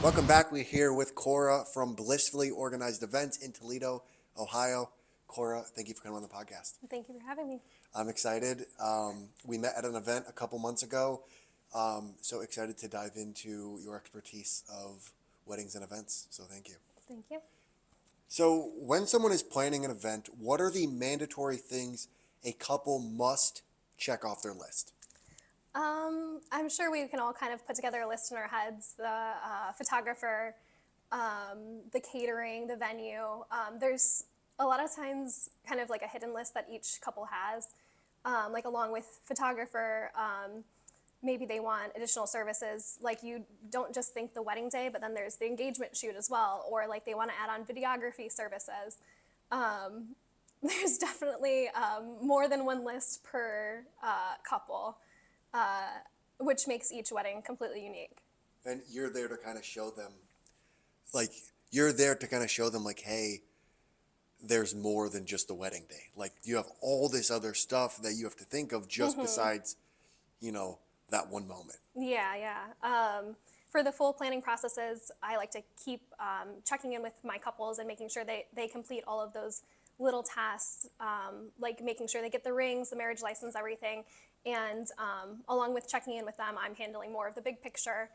Welcome back. We're here with Cora from Blissfully Organized Events in Toledo, Ohio. Cora, thank you for coming on the podcast. Thank you for having me. I'm excited. We met at an event a couple months ago. So excited to dive into your expertise of weddings and events. So thank you. Thank you. So when someone is planning an event, what are the mandatory things a couple must check off their list? I'm sure we can all kind of put together a list in our heads. The photographer, the catering, the venue. There's a lot of times kind of like a hidden list that each couple has, like along with photographer. Maybe they want additional services. Like you don't just think the wedding day, but then there's the engagement shoot as well. Or like they want to add on videography services. There's definitely more than one list per couple. Which makes each wedding completely unique. And you're there to kind of show them, like, hey, there's more than just the wedding day. Like, you have all this other stuff that you have to think of just besides, that one moment. Yeah. For the full planning processes, I like to keep checking in with my couples and making sure they complete all of those little tasks, like making sure they get the rings, the marriage license, everything. And along with checking in with them, I'm handling more of the big picture,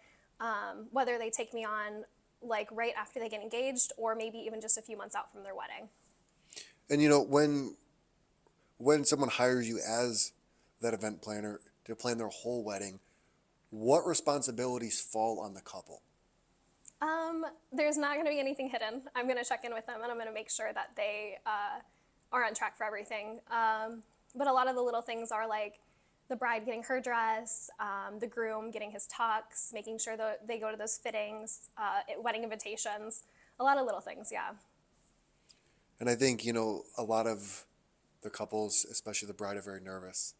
whether they take me on like right after they get engaged or maybe even just a few months out from their wedding. And when someone hires you as that event planner to plan their whole wedding, what responsibilities fall on the couple? There's not going to be anything hidden. I'm going to check in with them and I'm going to make sure that they are on track for everything. But a lot of the little things are like the bride getting her dress, the groom getting his tux, making sure that they go to those fittings, wedding invitations, a lot of little things, yeah. And I think, a lot of the couples, especially the bride, are very nervous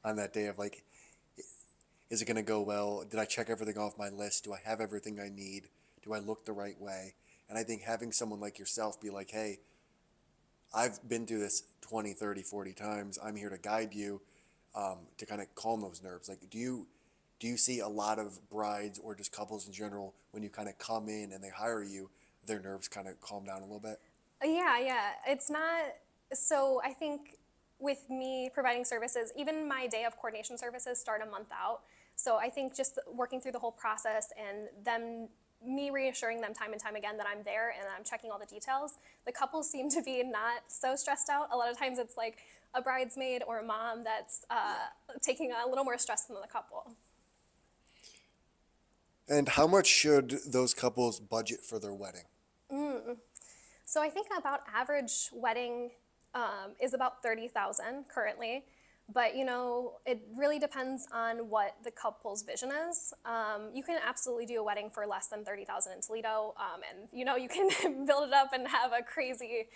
on that day of like, is it going to go well? Did I check everything off my list? Do I have everything I need? Do I look the right way? And I think having someone like yourself be like, hey, I've been through this 20, 30, 40 times. I'm here to guide you to kind of calm those nerves. Like, do you see a lot of brides or just couples in general, when you kind of come in and they hire you, their nerves kind of calm down a little bit? Yeah. It's not, so I think with me providing services, even my day of coordination services start a month out. So I think just working through the whole process and me reassuring them time and time again that I'm there and I'm checking all the details, the couples seem to be not so stressed out. A lot of times it's like a bridesmaid or a mom that's taking a little more stress than the couple. And how much should those couples budget for their wedding? So I think about average wedding is about $30,000 currently. But, it really depends on what the couple's vision is. You can absolutely do a wedding for less than $30,000 in Toledo. And, you can build it up and have a crazy,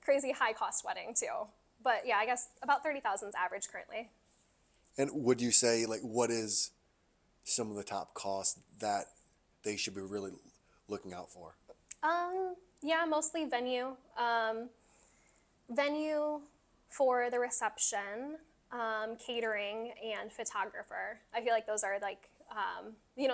crazy high cost wedding too. But yeah, I guess about 30,000 is average currently. And would you say, like, what is some of the top costs that they should be really looking out for? Yeah, mostly venue. Venue for the reception. Catering and photographer. I feel like those are like, you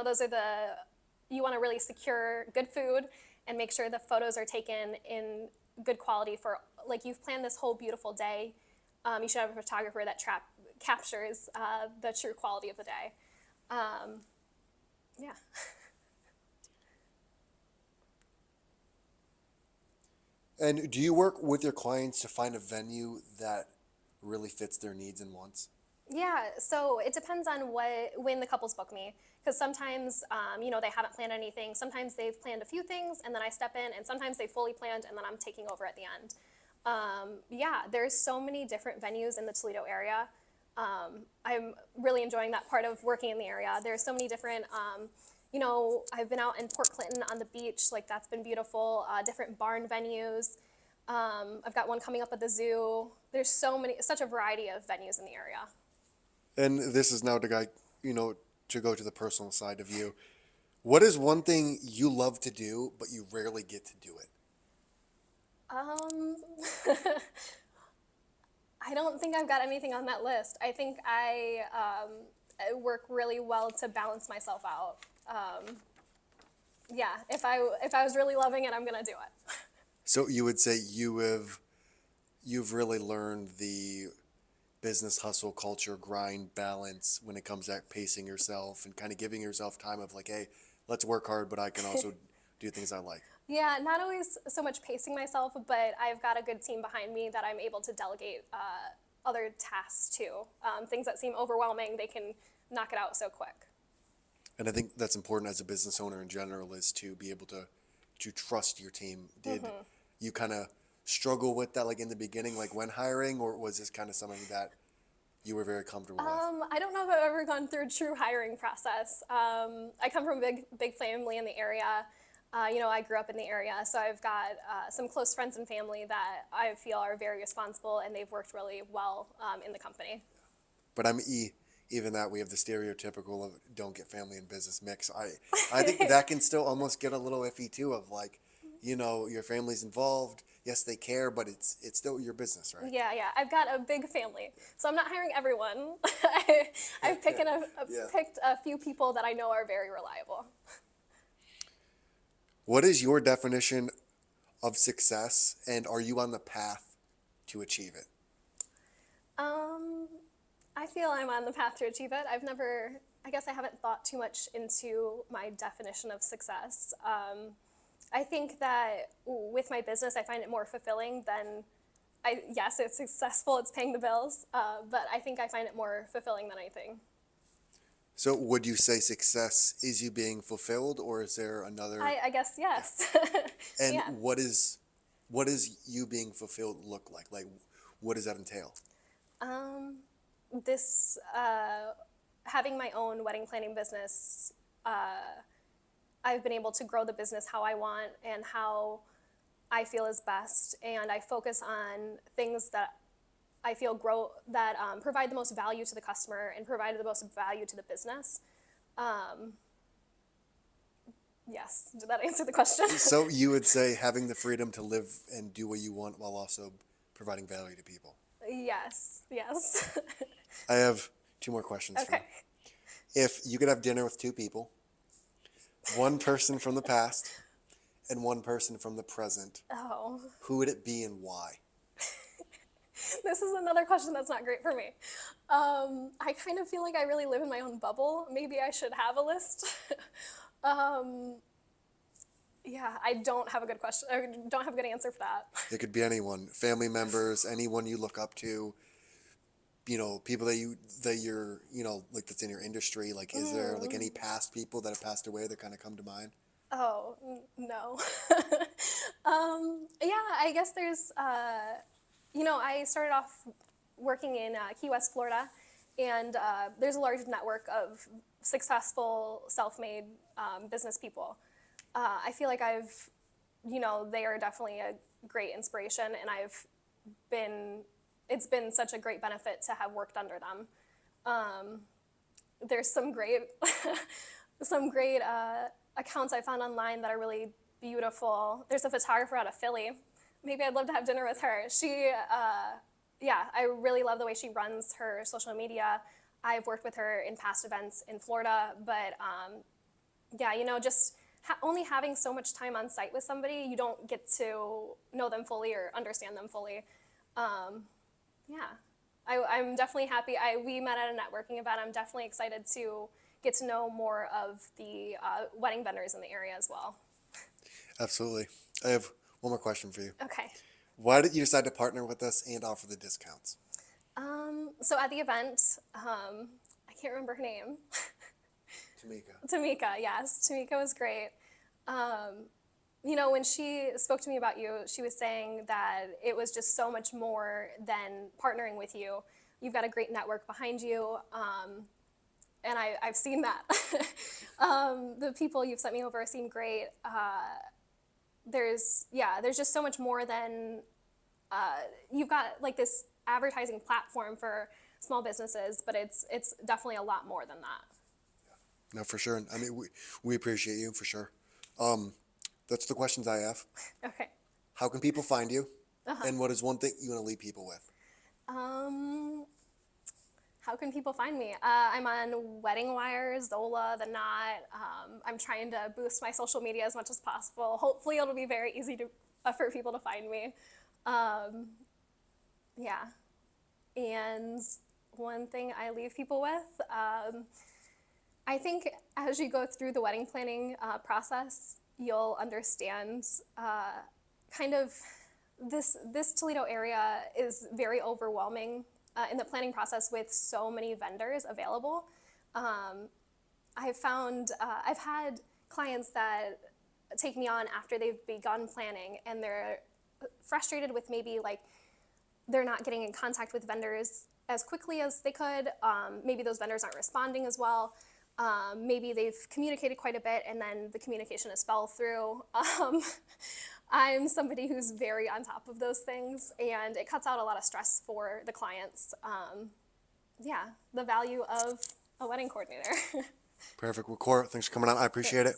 want to really secure good food and make sure the photos are taken in good quality for, like, you've planned this whole beautiful day. You should have a photographer that captures the true quality of the day. Yeah. And do you work with your clients to find a venue that really fits their needs and wants? Yeah, so it depends on when the couples book me, because sometimes, they haven't planned anything. Sometimes they've planned a few things, and then I step in, and sometimes they fully planned, and then I'm taking over at the end. Yeah, there's so many different venues in the Toledo area. I'm really enjoying that part of working in the area. There's so many different, I've been out in Port Clinton on the beach, like that's been beautiful, different barn venues. I've got one coming up at the zoo. There's such a variety of venues in the area. And this is now to go to the personal side of you. What is one thing you love to do, but you rarely get to do it? I don't think I've got anything on that list. I think I work really well to balance myself out. Yeah, if I was really loving it, I'm gonna do it. So you would say you've really learned the business hustle culture grind balance when it comes at pacing yourself and kind of giving yourself time of like, hey, let's work hard, but I can also do things I like. Yeah, not always so much pacing myself, but I've got a good team behind me that I'm able to delegate other tasks to. Things that seem overwhelming, they can knock it out so quick. And I think that's important as a business owner in general is to be able to trust your team. Did you kind of struggle with that like in the beginning, like when hiring, or was this kind of something that you were very comfortable with? I don't know if I've ever gone through a true hiring process. I come from a big family in the area. I grew up in the area, so I've got some close friends and family that I feel are very responsible, and they've worked really well in the company. But even that we have the stereotypical of don't get family and business mix. I think that can still almost get a little iffy too of like, your family's involved. Yes, they care, but it's still your business, right? Yeah, yeah. I've got a big family, so I'm not hiring everyone. I've Yeah. picked a few people that I know are very reliable. What is your definition of success, and are you on the path to achieve it? Um, I feel I'm on the path to achieve it. I guess I haven't thought too much into my definition of success. I think that with my business, I find it more fulfilling than yes, it's successful, it's paying the bills, but I think I find it more fulfilling than anything. So would you say success is you being fulfilled, or is there another? I guess yes. And Yeah. what does you being fulfilled look like? Like, what does that entail? Um, this having my own wedding planning business, I've been able to grow the business how I want and how I feel is best, and I focus on things that I feel grow that provide the most value to the customer and provide the most value to the business. Um, yes, did that answer the question? So you would say having the freedom to live and do what you want while also providing value to people. Yes, yes. I have two more questions for you. Okay. If you could have dinner with two people, one person from the past and one person from the present, Oh, who would it be and why? this is another question that's not great for me. I kind of feel like I really live in my own bubble. Maybe I should have a list. um, yeah, I don't have a good question. I don't have a good answer for that. It could be anyone, family members, anyone you look up to, people that you're, like that's in your industry. Like, is there like any past people that have passed away that kind of come to mind? Oh, no. Yeah, I guess I started off working in Key West, Florida, and there's a large network of successful self-made business people. I feel like they are definitely a great inspiration, and it's been such a great benefit to have worked under them. There's some great, some great accounts I found online that are really beautiful. There's a photographer out of Philly. Maybe I'd love to have dinner with her. I really love the way she runs her social media. I've worked with her in past events in Florida, but just only having so much time on site with somebody, you don't get to know them fully or understand them fully. I'm definitely happy. We met at a networking event. I'm definitely excited to get to know more of the wedding vendors in the area as well. Absolutely. I have one more question for you. Okay. Why did you decide to partner with us and offer the discounts? So at the event, I can't remember her name. Tamika, yes. Tamika was great. When she spoke to me about you, she was saying that it was just so much more than partnering with you. You've got a great network behind you, and I've seen that. The people you've sent me over seem great. There's just so much more than you've got like this advertising platform for small businesses, but it's definitely a lot more than that. No, for sure. I mean, we appreciate you for sure. That's the questions I have. Okay. How can people find you? And what is one thing you want to leave people with? Um, How can people find me? I'm on Wedding Wire, Zola, The Knot. I'm trying to boost my social media as much as possible. Hopefully, it'll be very easy for people to find me. Yeah. And one thing I leave people with, I think as you go through the wedding planning process, you'll understand kind of this Toledo area is very overwhelming in the planning process with so many vendors available. I've had clients that take me on after they've begun planning and they're frustrated with maybe like they're not getting in contact with vendors as quickly as they could. Maybe those vendors aren't responding as well. Maybe they've communicated quite a bit and then the communication has fell through. I'm somebody who's very on top of those things and it cuts out a lot of stress for the clients. Yeah, the value of a wedding coordinator. Perfect. Well, Cora, thanks for coming on. I appreciate it.